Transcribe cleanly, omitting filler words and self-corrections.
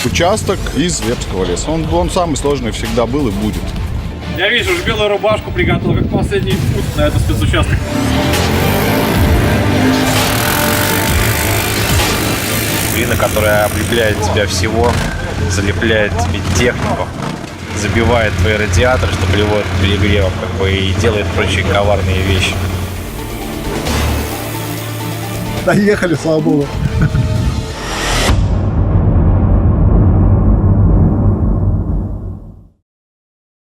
участок из Вепского леса. Он самый сложный всегда был и будет. Я вижу, уж белую рубашку приготовил, как последний путь на этот спецучасток. Глина, которая облепляет тебя всего, залепляет тебе технику, забивает твои радиаторы, что приводит к перегревам, и делает прочие коварные вещи. Доехали, слава богу.